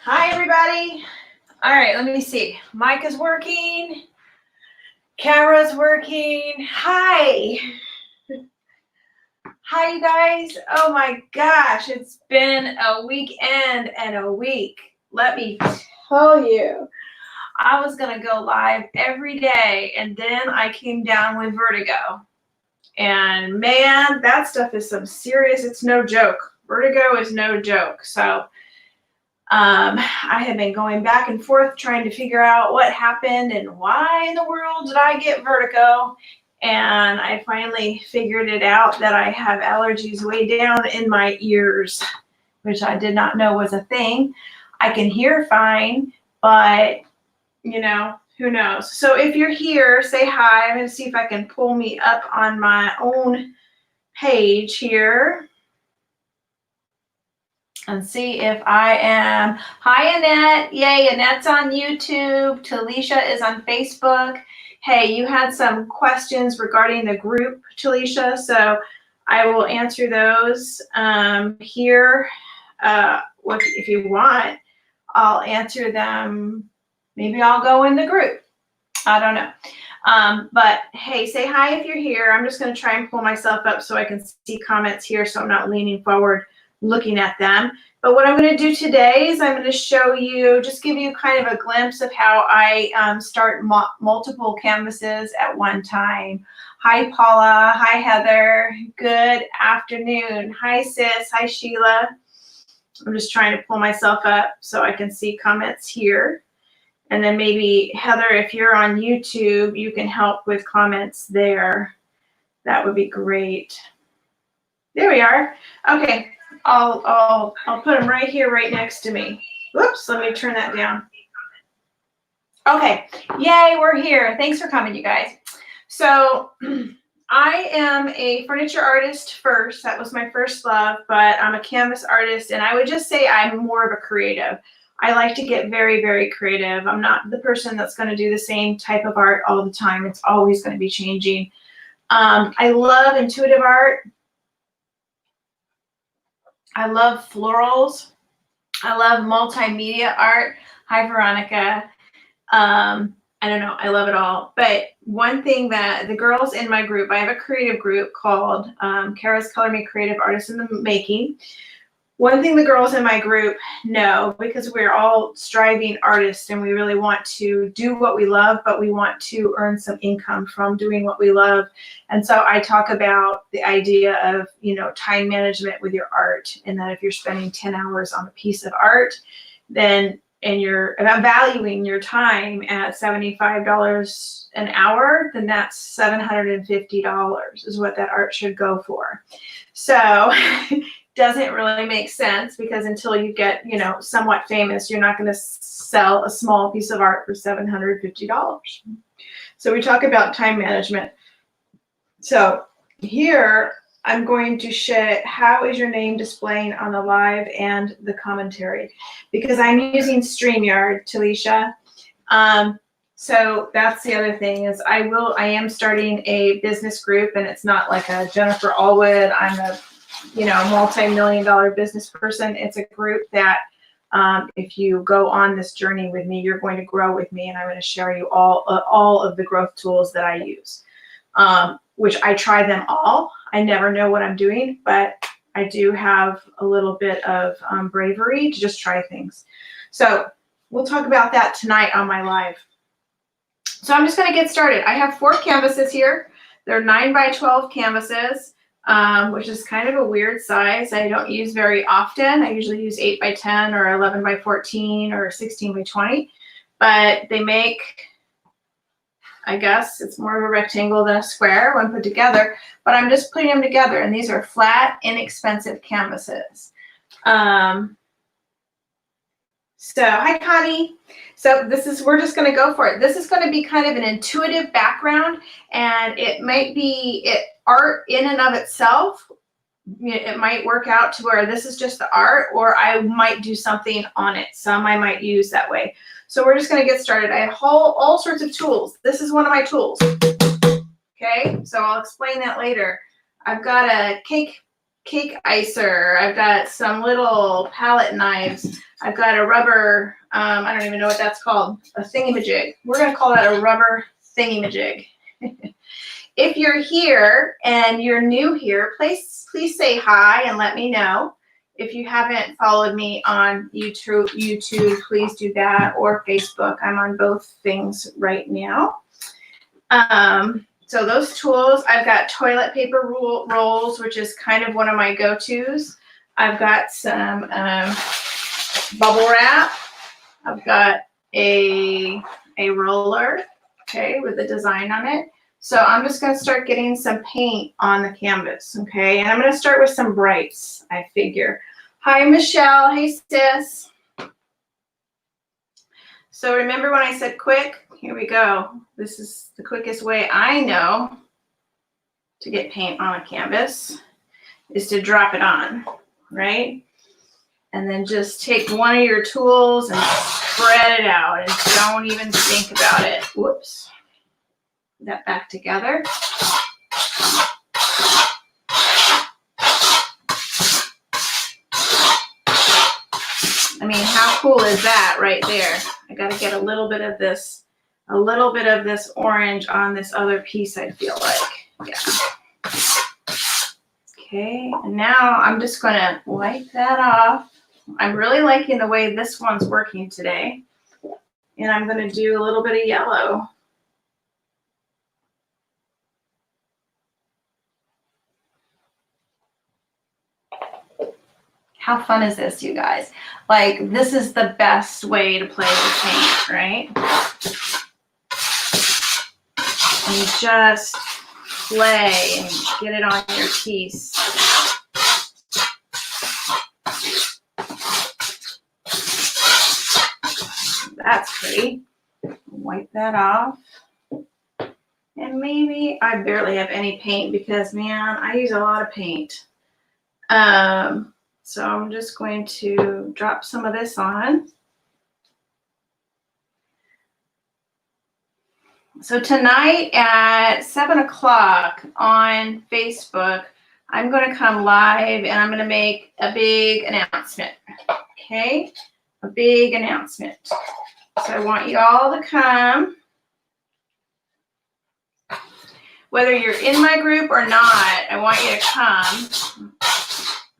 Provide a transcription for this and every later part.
Hi, everybody. All right, let me see. Mic is working. Camera's working. Hi. Hi, you guys. Oh my gosh, it's been a weekend and a week. Let me tell you, I was going to go live every day, and then I came down with vertigo. And man, that stuff is some serious, it's no joke. Vertigo is no joke. So I have been going back and forth trying to figure out what happened and why in the world did I get vertigo. And I finally figured it out that I have allergies way down in my ears, which I did not know was a thing. I can hear fine, but who knows? So if you're here, say hi. I'm going to see if I can pull me up on my own page here and see if I am. Hi, Annette. Yay, Annette's on YouTube. Talisha is on Facebook. Hey, you had some questions regarding the group, Talisha, so I will answer those here. If you want, I'll answer them. Maybe I'll go in the group. I don't know. But hey, say hi if you're here. I'm just going to try and pull myself up so I can see comments here so I'm not leaning forward looking at them. But what I'm going to do today is I'm going to show you, just give you kind of a glimpse of how I start multiple canvases at one time. Hi, Paula. Hi, Heather. Good afternoon. Hi, sis. Hi, Sheila. I'm just trying to pull myself up so I can see comments here. And then maybe, Heather, if you're on YouTube, you can help with comments there. That would be great. There we are. Okay, I'll put them right here, right next to me. Whoops, let me turn that down. Okay, yay, we're here. Thanks for coming, you guys. So I am a furniture artist first. That was my first love, but I'm a canvas artist, and I would just say I'm more of a creative. I like to get very, very creative. I'm not the person that's going to do the same type of art all the time. It's always going to be changing. I love intuitive art. I love florals. I love multimedia art. Hi, Veronica. I don't know. I love it all. But one thing that the girls in my group, I have a creative group called Kara's Color Me Creative Artists in the Making. One thing the girls in my group know, because we're all striving artists and we really want to do what we love, but we want to earn some income from doing what we love. And so I talk about the idea of, time management with your art, and that if you're spending 10 hours on a piece of art, then and you're valuing your time at $75 an hour, then that's $750 is what that art should go for. So doesn't really make sense, because until you get, somewhat famous, you're not going to sell a small piece of art for $750. So we talk about time management. So here I'm going to show how is your name displaying on the live and the commentary, because I'm using StreamYard, Talisha. So that's the other thing is I am starting a business group, and it's not like a Jennifer Allwood, I'm a multi-million-dollar business person. It's a group that if you go on this journey with me, you're going to grow with me, and I'm going to share you all of the growth tools that I use, which I try them all. I never know what I'm doing, but I do have a little bit of bravery to just try things. So we'll talk about that tonight on my live. So I'm just going to get started. I have 4 canvases here. They're 9x12 canvases. Which is kind of a weird size. I don't use very often. I usually use 8x10 or 11x14 or 16x20, but they make, I guess it's more of a rectangle than a square when put together, but I'm just putting them together, and these are flat, inexpensive canvases. So hi, Connie. So we're just going to go for it. This is going to be kind of an intuitive background, and it might be art in and of itself. It might work out to where this is just the art, or I might do something on it. Some I might use that way. So we're just going to get started. I have all sorts of tools. This is one of my tools. Okay, so I'll explain that later. I've got a cake cake icer. I've got some little palette knives. I've got a rubber, I don't even know what that's called, a thingamajig. We're going to call that a rubber thingamajig. If you're here and you're new here, please say hi and let me know. If you haven't followed me on YouTube, please do that, or Facebook. I'm on both things right now. So those tools, I've got toilet paper rolls, which is kind of one of my go-tos. I've got some bubble wrap. I've got a roller, okay, with a design on it. So I'm just going to start getting some paint on the canvas, okay? And I'm going to start with some brights, I figure. Hi, Michelle. Hey, sis. So remember when I said quick? Here we go. This is the quickest way I know to get paint on a canvas is to drop it on, right? And then just take one of your tools and spread it out and don't even think about it. Whoops. Put that back together. I mean, how cool is that right there? I got to get a little bit of this orange on this other piece, I feel like. Yeah. Okay, and now I'm just going to wipe that off. I'm really liking the way this one's working today. And I'm going to do a little bit of yellow. How fun is this, you guys? Like, this is the best way to play with paint, right? And you just play and get it on your piece. That's pretty. Wipe that off. And maybe I barely have any paint because, man, I use a lot of paint. So I'm just going to drop some of this on. So tonight at 7 o'clock on Facebook, I'm going to come live and I'm going to make a big announcement. Okay? A big announcement. So I want you all to come. Whether you're in my group or not, I want you to come.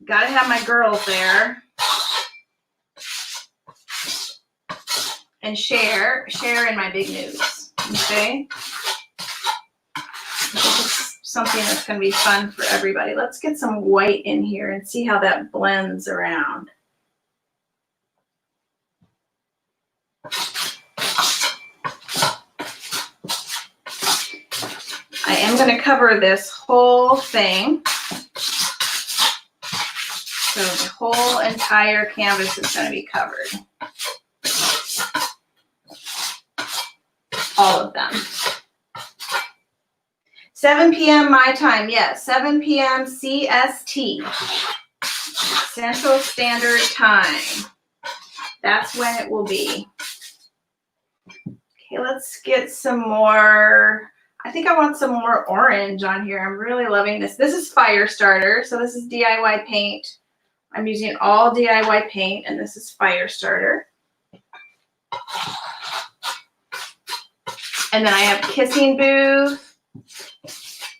Got to have my girls there. And share in my big news. Okay? This is something that's going to be fun for everybody. Let's get some white in here and see how that blends around. I am going to cover this whole thing. So the whole entire canvas is going to be covered. All of them. 7 p.m. my time, yes, 7 p.m. CST, Central Standard Time. That's when it will be. Okay, let's get some more. I think I want some more orange on here. I'm really loving this. This is Firestarter, so this is DIY paint. I'm using all DIY paint, and this is Firestarter. And then I have Kissing Booth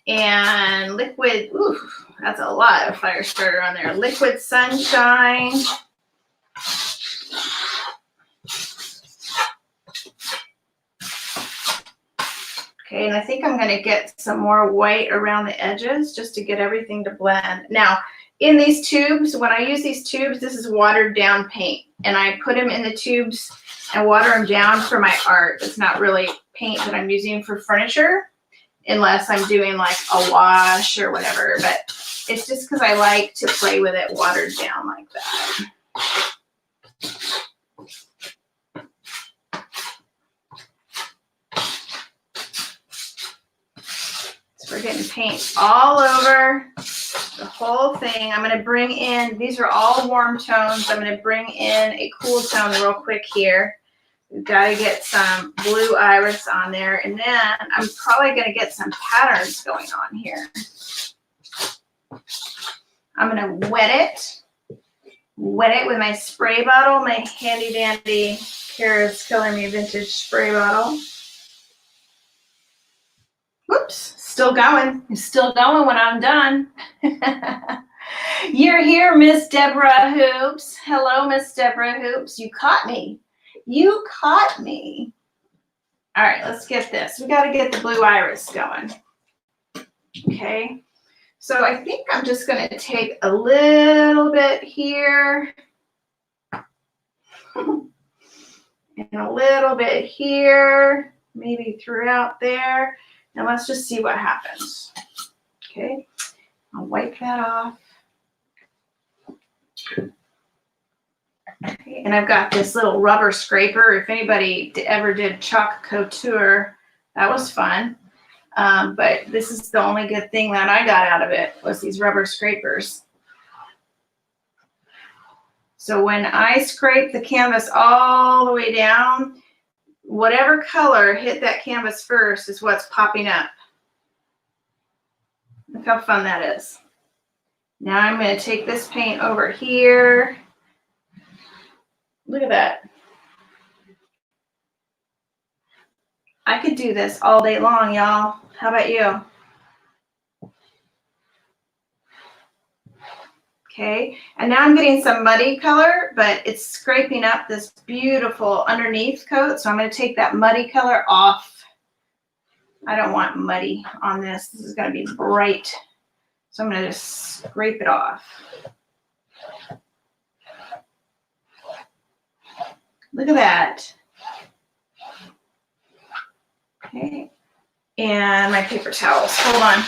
and Liquid. Ooh, that's a lot of Firestarter on there. Liquid Sunshine. Okay, and I think I'm going to get some more white around the edges just to get everything to blend. Now, in these tubes, when I use these tubes, this is watered down paint. And I put them in the tubes and water them down for my art. It's not really paint that I'm using for furniture, unless I'm doing like a wash or whatever. But it's just because I like to play with it watered down like that. So we're getting paint all over the whole thing. I'm going to bring in, these are all warm tones. I'm going to bring in a cool tone real quick here. We've got to get some blue iris on there. And then I'm probably going to get some patterns going on here. I'm gonna wet it with my spray bottle, my handy dandy Kara's Killing Me vintage spray bottle. Whoops, still going. It's still going when I'm done. You're here, Miss Deborah Hoops. Hello, Miss Deborah Hoops. You caught me. You caught me. All right, let's get this. We got to get the blue iris going. Okay. So I think I'm just going to take a little bit here and a little bit here, maybe throughout there. And let's just see what happens. Okay. I'll wipe that off. Okay, and I've got this little rubber scraper. If anybody ever did chalk couture, that was fun. But this is the only good thing that I got out of it was these rubber scrapers. So when I scrape the canvas all the way down, whatever color hit that canvas first is what's popping up. Look how fun that is. Now I'm going to take this paint over here. Look at that. I could do this all day long, y'all. How about you? Okay, and now I'm getting some muddy color, but it's scraping up this beautiful underneath coat. So I'm going to take that muddy color off. I don't want muddy on this. This is going to be bright. So I'm going to just scrape it off. Look at that. Okay, and my paper towels. Hold on.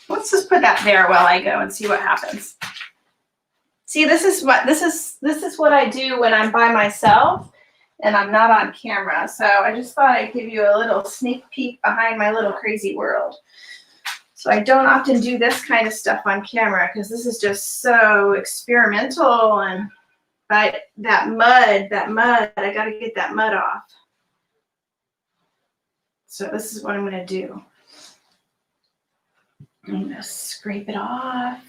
Let's just put that there while I go and see what happens. See, this is what I do when I'm by myself and I'm not on camera. So I just thought I'd give you a little sneak peek behind my little crazy world. So I don't often do this kind of stuff on camera because this is just so experimental. But that mud, I got to get that mud off. So this is what I'm going to do. I'm going to scrape it off.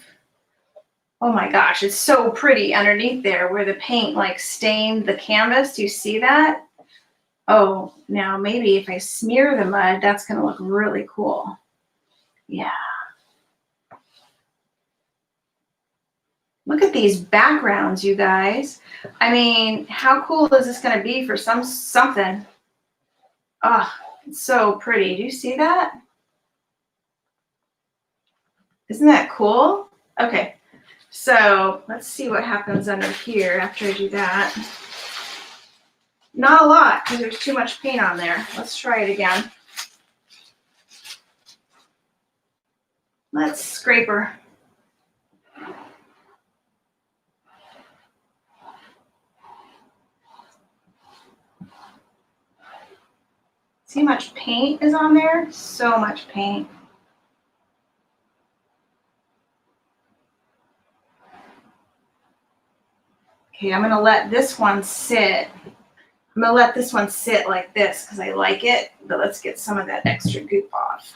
Oh my gosh, it's so pretty underneath there where the paint like stained the canvas. Do you see that? Oh, now maybe if I smear the mud, that's going to look really cool. Yeah. Look at these backgrounds, you guys. I mean, how cool is this going to be for something? Oh, it's so pretty. Do you see that? Isn't that cool? Okay, so let's see what happens under here after I do that. Not a lot because there's too much paint on there. Let's try it again. Let's scraper. See how much paint is on there? So much paint. Okay, I'm going to let this one sit. I'm going to let this one sit like this because I like it, but let's get some of that extra goop off.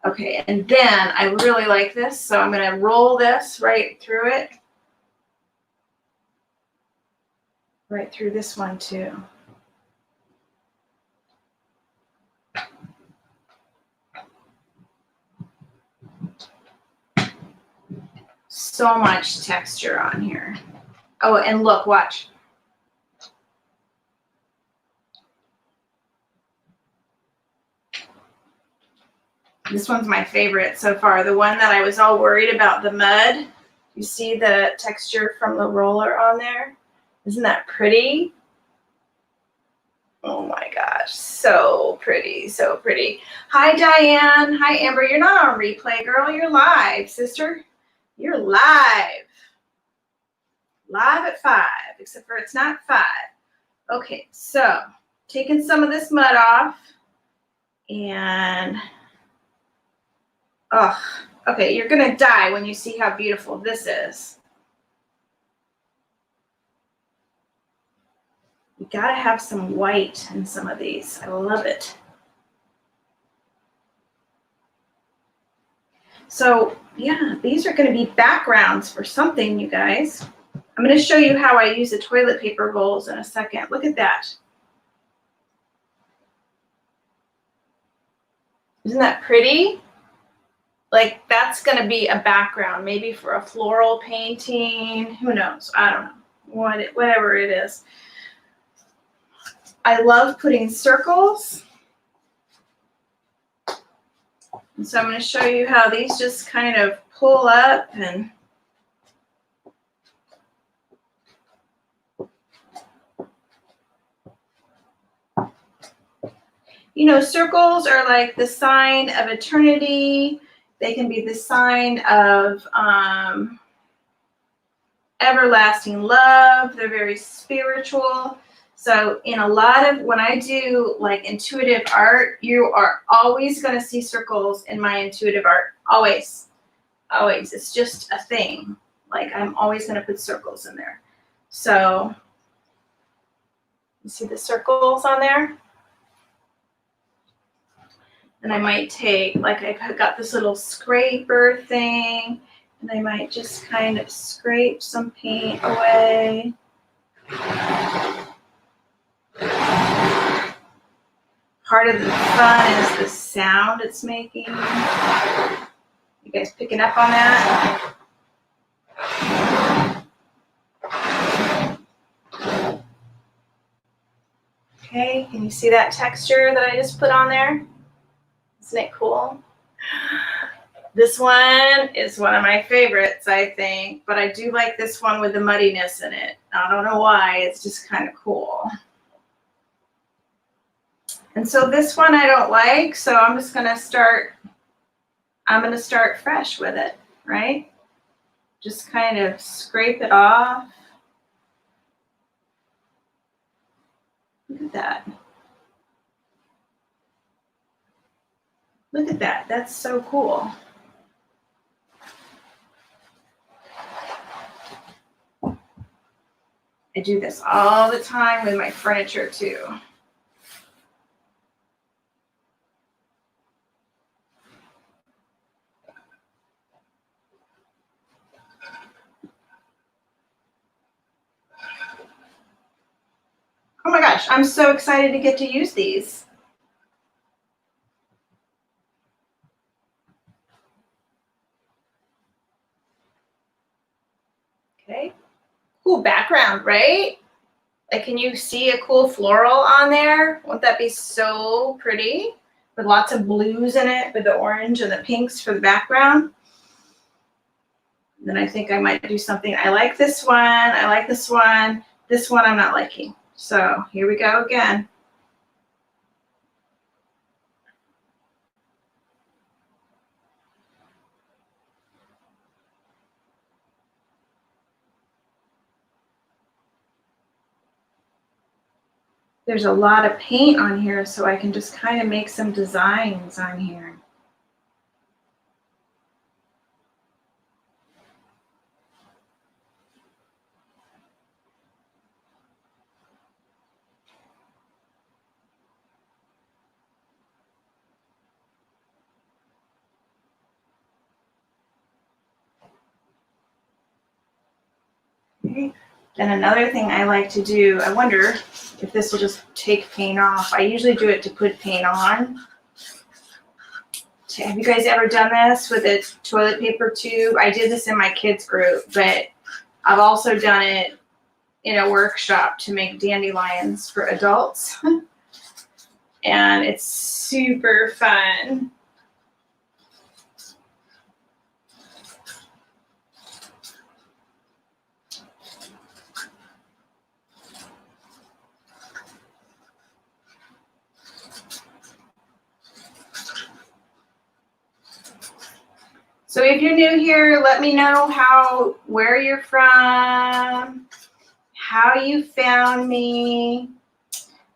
Okay, and then I really like this, so I'm going to roll this right through it. Right through this one too. So much texture on here. Oh, and look, watch. This one's my favorite so far. The one that I was all worried about the mud. You see the texture from the roller on there? Isn't that pretty? Oh my gosh, so pretty, so pretty. Hi, Diane. Hi, Amber. You're not on replay, girl. You're live, sister. You're live. Live at 5, except for it's not 5. Okay, so taking some of this mud off and, oh, okay, you're gonna die when you see how beautiful this is. You gotta have some white in some of these. I love it. So yeah, these are going to be backgrounds for something, you guys. I'm going to show you how I use the toilet paper rolls in a second. Look at that. Isn't that pretty? Like, that's going to be a background, maybe for a floral painting. Who knows? I don't know. Whatever it is. I love putting circles. And so I'm going to show you how these just kind of pull up and you know, circles are like the sign of eternity. They can be the sign of everlasting love. They're very spiritual. So in a lot of, when I do like intuitive art, you are always going to see circles in my intuitive art. Always. Always. It's just a thing. Like, I'm always going to put circles in there. So you see the circles on there? And I might take, like, I've got this little scraper thing, and I might just kind of scrape some paint away. Part of the fun is the sound it's making. You guys picking up on that? Okay, can you see that texture that I just put on there? Isn't it cool? This one is one of my favorites, I think, but I do like this one with the muddiness in it. I don't know why, it's just kind of cool. And so this one I don't like, so I'm just gonna start, fresh with it, right? Just kind of scrape it off. Look at that. Look at that, that's so cool. I do this all the time with my furniture too. Oh my gosh, I'm so excited to get to use these. Okay, cool background, right? Like, can you see a cool floral on there? Won't that be so pretty? With lots of blues in it, with the orange and the pinks for the background. Then I think I might do something. I like this one. I like this one. This one I'm not liking. So here we go again. There's a lot of paint on here, so I can just kind of make some designs on here. Okay. Then another thing I like to do, I wonder if this will just take paint off. I usually do it to put paint on. Have you guys ever done this with a toilet paper tube? I did this in my kids group, but I've also done it in a workshop to make dandelions for adults. And it's super fun. So if you're new here, let me know where you're from, how you found me,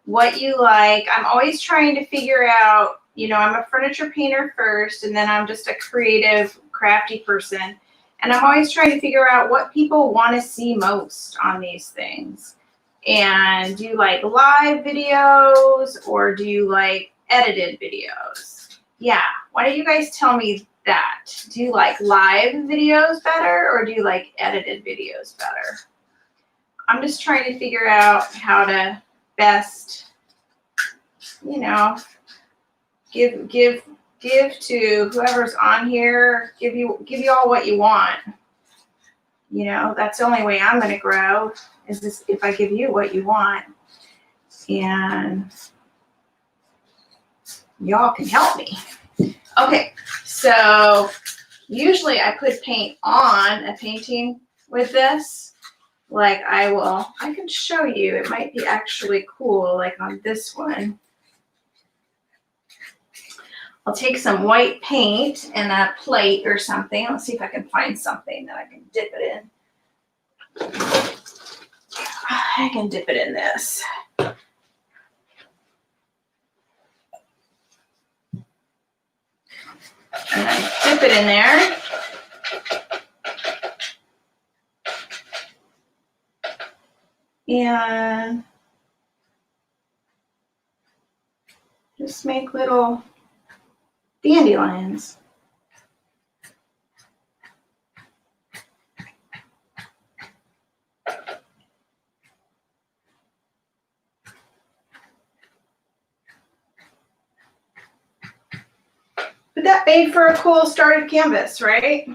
what you like. I'm always trying to figure out, you know, I'm a furniture painter first, and then I'm just a creative, crafty person. And I'm always trying to figure out what people want to see most on these things. And do you like live videos or do you like edited videos? Yeah, why don't you guys tell me that? Do you like live videos better or do you like edited videos better? I'm just trying to figure out how to best, you know, give to whoever's on here, give you all what you want. You know, that's the only way I'm going to grow is this, if I give you what you want. And y'all can help me. Okay, so usually I put paint on a painting with this. Like I can show you, it might be actually cool, like on this one. I'll take some white paint and a plate or something. Let's see if I can find something that I can dip it in. I can dip it in this. And I dip it in there. And just make little dandelions. But that made for a cool started canvas, right?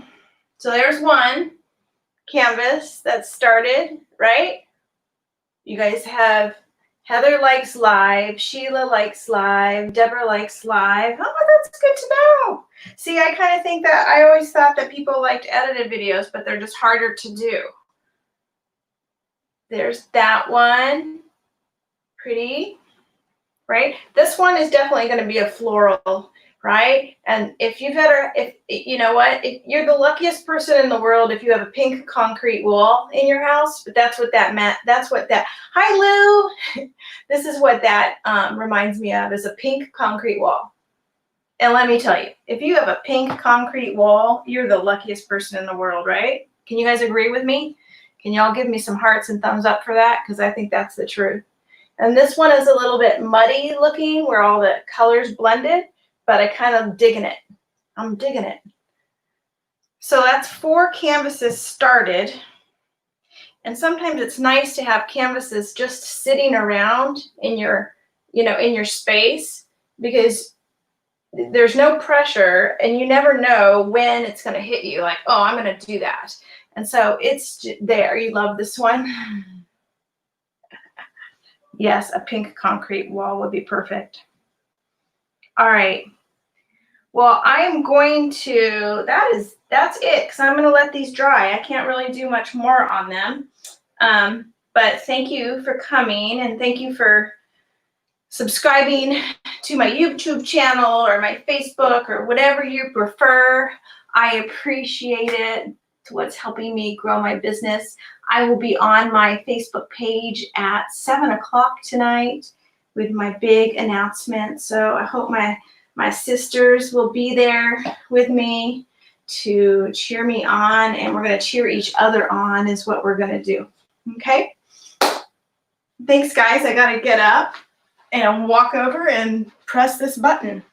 So there's one canvas that started, right? You guys have Heather likes live, Sheila likes live, Deborah likes live. Oh, that's good to know. See, I kind of think that I always thought that people liked edited videos, but they're just harder to do. There's that one. Pretty, right? This one is definitely going to be a floral, right? And if you've ever, if you know what, if you're the luckiest person in the world if you have a pink concrete wall in your house, but that's what that meant. That's what that, hi Lou. This is what that reminds me of, is a pink concrete wall. And let me tell you, if you have a pink concrete wall, you're the luckiest person in the world, right? Can you guys agree with me? Can y'all give me some hearts and thumbs up for that? Because I think that's the truth. And this one is a little bit muddy looking where all the colors blended, but I kind of digging it. I'm digging it. So that's 4 canvases started. And sometimes it's nice to have canvases just sitting around in your, you know, in your space, because there's no pressure and you never know when it's going to hit you. Like, oh, I'm going to do that. And so it's there. You love this one. Yes, a pink concrete wall would be perfect. All right. Well, I am going to, that's it, because I'm going to let these dry. I can't really do much more on them. But thank you for coming, and thank you for subscribing to my YouTube channel or my Facebook or whatever you prefer. I appreciate it. It's what's helping me grow my business. I will be on my Facebook page at 7 o'clock tonight with my big announcement. So I hope my sisters will be there with me to cheer me on, and we're going to cheer each other on is what we're going to do. Okay? Thanks, guys. I got to get up and walk over and press this button.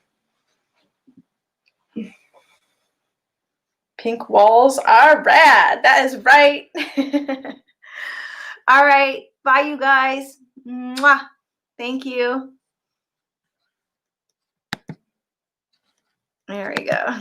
Pink walls are rad. That is right. All right. Bye, you guys. Mwah. Thank you. There we go.